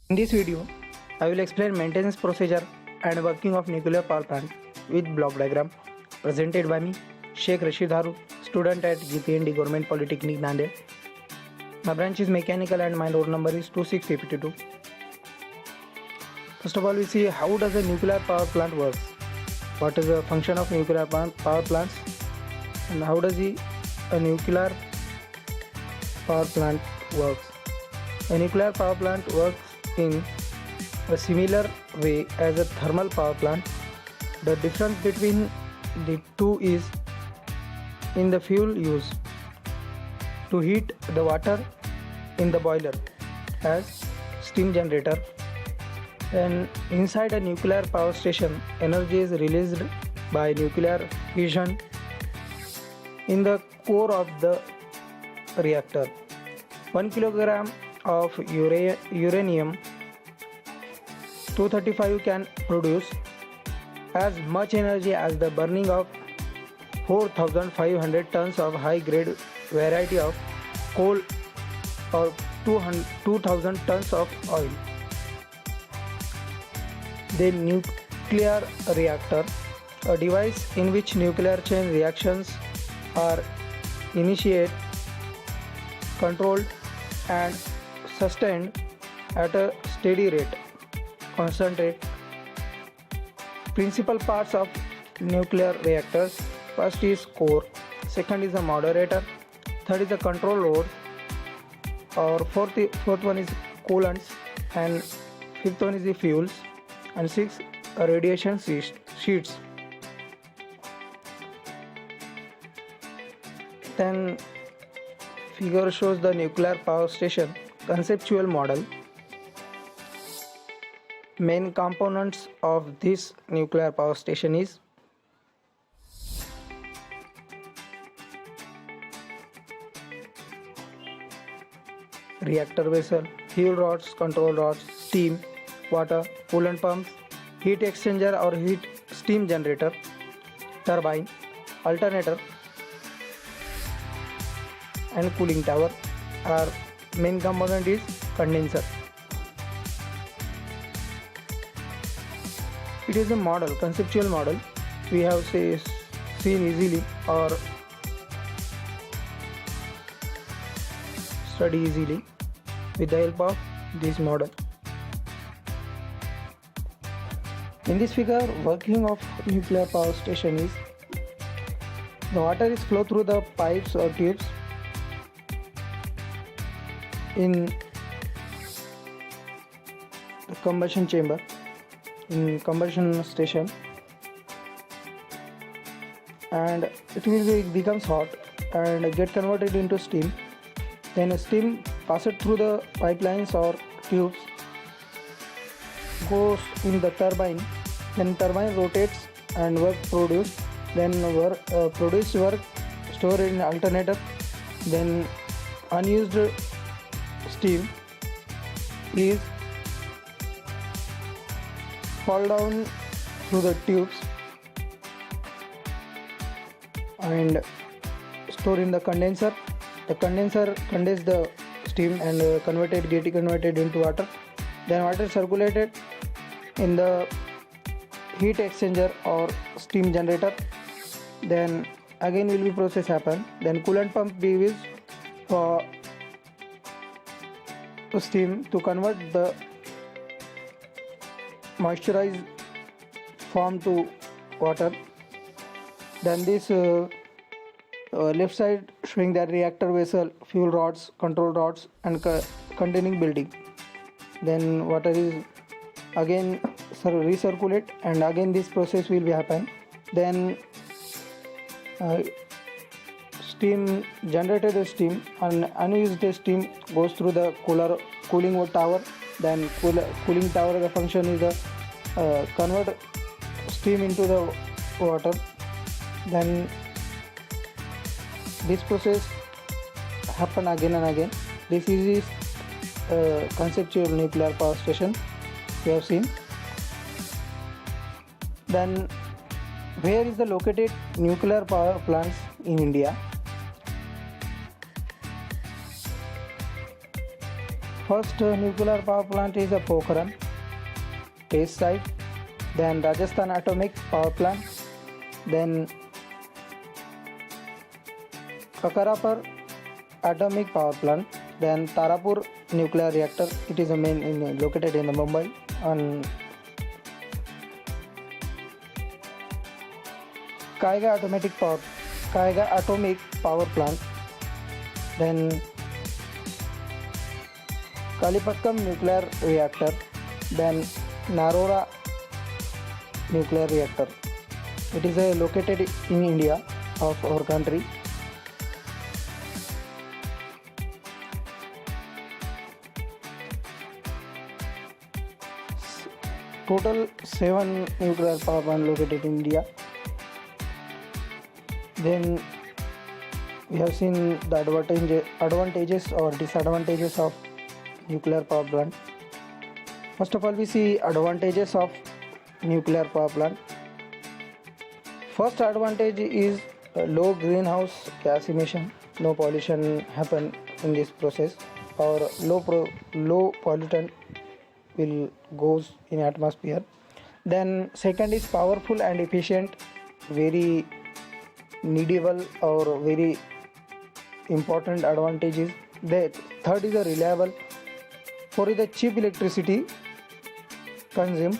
In this video, I will explain maintenance procedure and working of nuclear power plant with block diagram presented by me, Sheikh Rashid Haru, student at GPND Government Polytechnic Nanded. My branch is mechanical and my roll number is 26352. First of all, we see how does a nuclear power plant works. What is the function of nuclear power plants and how does a nuclear power plant works. A nuclear power plant works in a similar way as a thermal power plant. The difference between the two is in the fuel used to heat the water in the boiler as steam generator. And inside a nuclear power station, energy is released by nuclear fission in the core of the reactor. 1 kilogram of uranium 235 can produce as much energy as the burning of 4,500 tons of high grade variety of coal or 2,000 tons of oil. The nuclear reactor, a device in which nuclear chain reactions are initiated, controlled and sustained at a steady rate, constant rate. Principal parts of nuclear reactors: first is core, second is a moderator, third is a control load, or fourth one is coolants, and fifth one is the fuels, and sixth radiation sheets. Then figure shows the nuclear power station conceptual model. Main components of this nuclear power station is reactor vessel, fuel rods, control rods, steam, water, coolant pumps, heat exchanger or heat steam generator, turbine, alternator and cooling tower. Our main component is condenser. It is a model, conceptual model. We have seen easily or study easily with the help of this model. In this figure, working of nuclear power station is the water is flow through the pipes or tubes in the combustion chamber, in combustion station, and it will becomes hot and get converted into steam. Then steam passes through the pipelines or tubes, goes in the turbine. Then turbine rotates and work produced. Then produced work stored in alternator. Then unused steam is fall down through the tubes and stored in the condenser. The condenser condenses the steam and get converted into water. Then water circulated in the heat exchanger or steam generator. Then again will be process happen. Then coolant pump be used for steam to convert the moisturized form to water. Then this left side showing the reactor vessel, fuel rods, control rods and containing building. Then water is again recirculate and again this process will be happen. Then steam generated steam and unused steam goes through the cooling tower. Then cooling tower, the function is the convert steam into the water. Then this process happen again and again. This is conceptual nuclear power station we have seen. Then where is the located nuclear power plants in India? First nuclear power plant is a Pokhran test site, then Rajasthan Atomic Power Plant, then Kakarapur Atomic Power Plant, then Tarapur Nuclear Reactor. It is located in Mumbai. And Kaiga Atomic Power Plant, then Kalipattam Nuclear Reactor, then Narora Nuclear Reactor. It is located in India of our country. Total 7 nuclear power plants located in India. Then we have seen the advantages or disadvantages of nuclear power plant. First of all, we see advantages of nuclear power plant. First advantage is low greenhouse gas emission. No pollution happen in this process, or low pollutant will goes in atmosphere. Then second is powerful and efficient, very needable or very important advantages. The third is a reliable. Fourth is the cheap electricity consumed.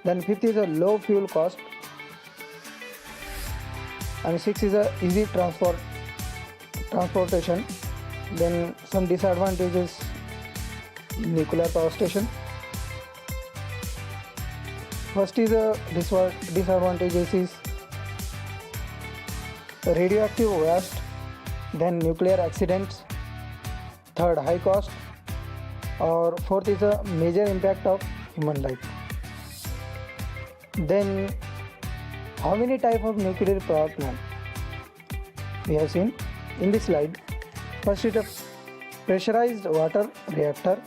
Then fifth is a low fuel cost, and sixth is a easy transportation. Then some disadvantages in nuclear power station. First is a disadvantages is radioactive waste, then nuclear accidents, third high cost, or fourth is a major impact of human life. Then how many type of nuclear power plant we have seen in this slide? First is a pressurized water reactor,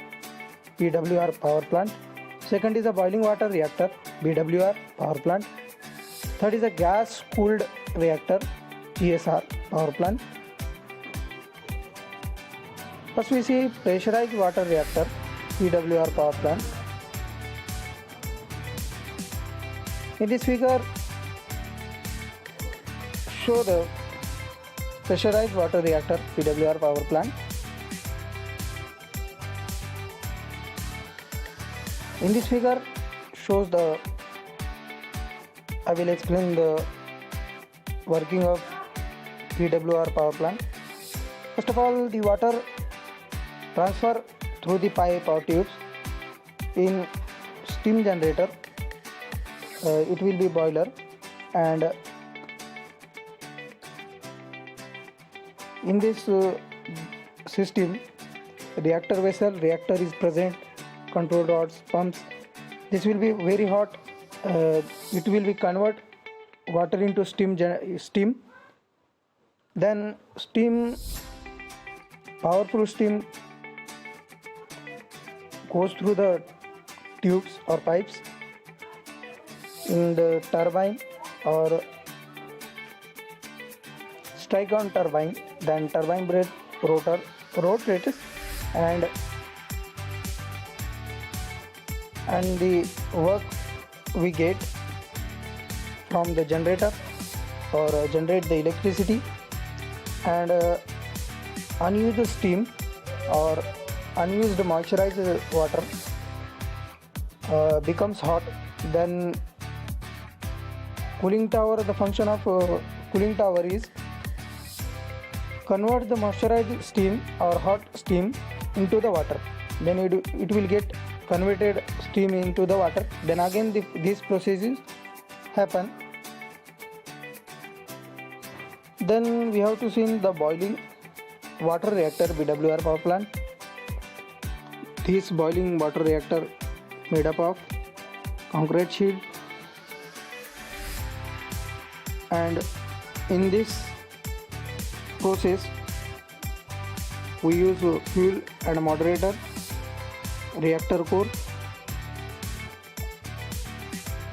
PWR power plant. Second is a boiling water reactor, BWR power plant. Third is a gas cooled reactor, GSR power plant. First we see pressurized water reactor, PWR power plant. In this figure show the pressurized water reactor, PWR power plant. In this figure shows I will explain the working of PWR power plant. First of all, the water transfer through the pipe or tubes in steam generator. It will be boiler, and in this system, reactor vessel, reactor is present, control rods, pumps. This will be very hot. It will be convert water into steam. Then powerful steam goes through the tubes or pipes in the turbine or strike on turbine. Then turbine blade rotates and the work we get from the generator or generate the electricity, and unused steam or unused moisturized water becomes hot. Then cooling tower, the function of cooling tower is convert the moisturized steam or hot steam into the water. Then it will get converted steam into the water. Then again these processes happen. Then we have to see the boiling water reactor, BWR power plant. This boiling water reactor made up of concrete sheet, and in this process we use fuel and moderator, reactor core.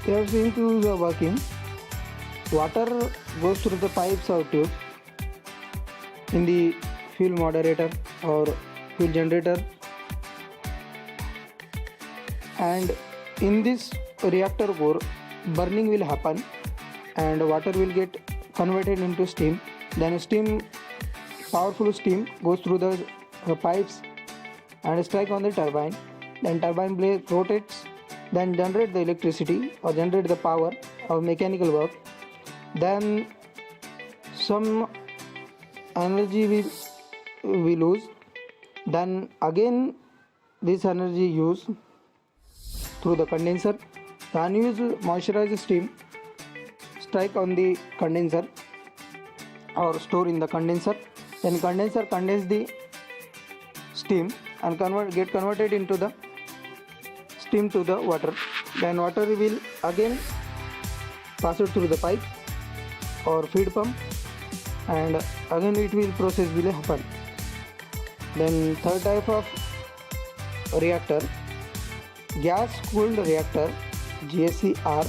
We have seen to the working. Water goes through the pipes or tubes in the fuel moderator or fuel generator. and in this reactor core burning will happen and water will get converted into steam. Then powerful steam goes through the pipes and strike on the turbine. Then turbine blade rotates, then generate the electricity or generate the power of mechanical work. Then some energy we lose. Then again this energy used through the condenser. The unused moisturized steam strike on the condenser or store in the condenser. Then condenser condense the steam and get converted into the steam to the water. Then water will again pass it through the pipe or feed pump and again it will process will happen. Then third type of reactor, gas cooled reactor, GSCR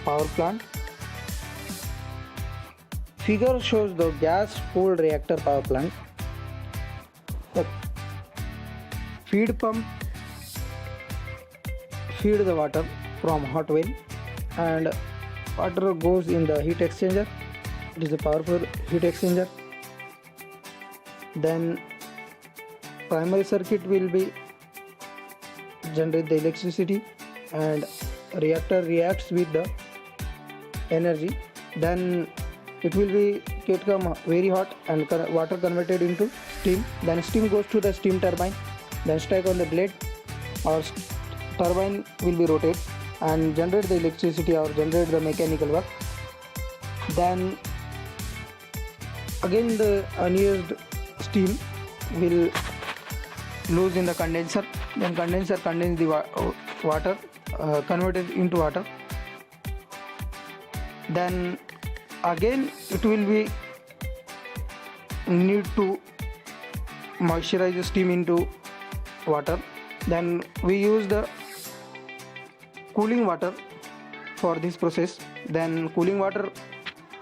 power plant. Figure shows the gas cooled reactor power plant. The feed pump feed the water from hot well and water goes in the heat exchanger. It is a powerful heat exchanger. Then primary circuit will be generate the electricity and reactor reacts with the energy. Then it will be come very hot and water converted into steam. Then steam goes to the steam turbine, then strike on the blade or turbine will be rotated and generate the electricity or generate the mechanical work. Then again the unused steam will lose in the condenser. Then condenser condense the water, converted into water. Then again it will be need to moisturize the steam into water. Then we use the cooling water for this process. Then cooling water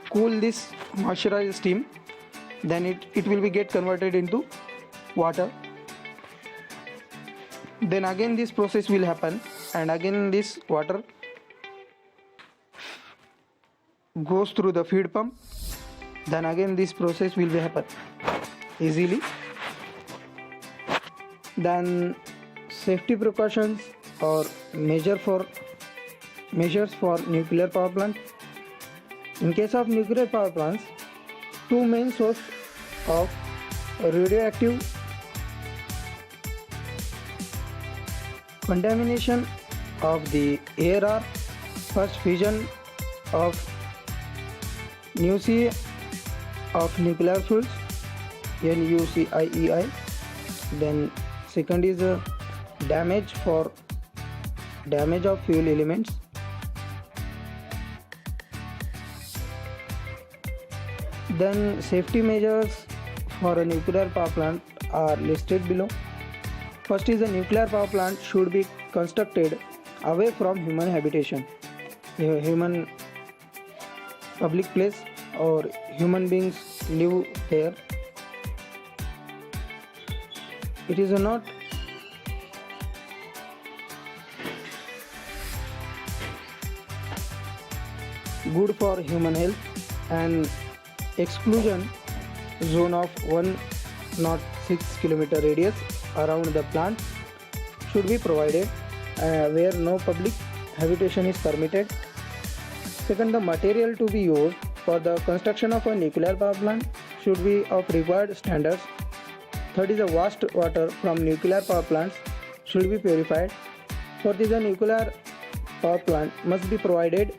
cool this moisturized steam. Then it will be get converted into water. Then again this process will happen and again this water goes through the feed pump. Then again this process will be happen easily. Then safety precautions or measures for nuclear power plant. In case of nuclear power plants, two main sources of radioactive contamination of the air are first fission of nuclei of nuclear fuels NUCIEI. Then second is damage of fuel elements. Then safety measures for a nuclear power plant are listed below. First is a nuclear power plant should be constructed away from human habitation, human public place or human beings live there. It is not good for human health. And exclusion zone of 106 kilometer radius around the plant should be provided where no public habitation is permitted. Second, the material to be used for the construction of a nuclear power plant should be of required standards. Third is the wastewater from nuclear power plants should be purified. Fourth is a nuclear power plant must be provided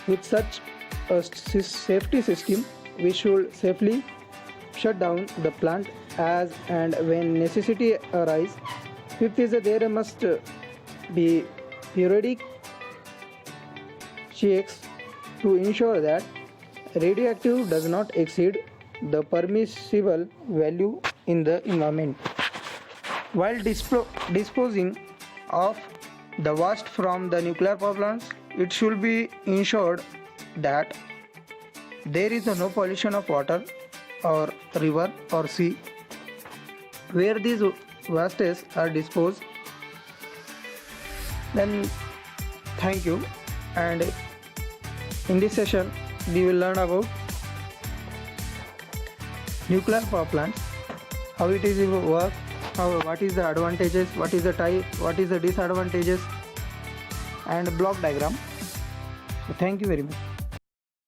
with such a safety system which should safely shut down the plant as and when necessity arises. Fifth is that there must be periodic checks to ensure that radioactive does not exceed the permissible value in the environment. While disposing of the waste from the nuclear power plants, it should be ensured that there is no pollution of water or river or sea. Where these wastes are disposed, Then thank you, and in this session we will learn about nuclear power plants, how it is work, what is the advantages, what is the type, what is the disadvantages, and block diagram. So thank you very much.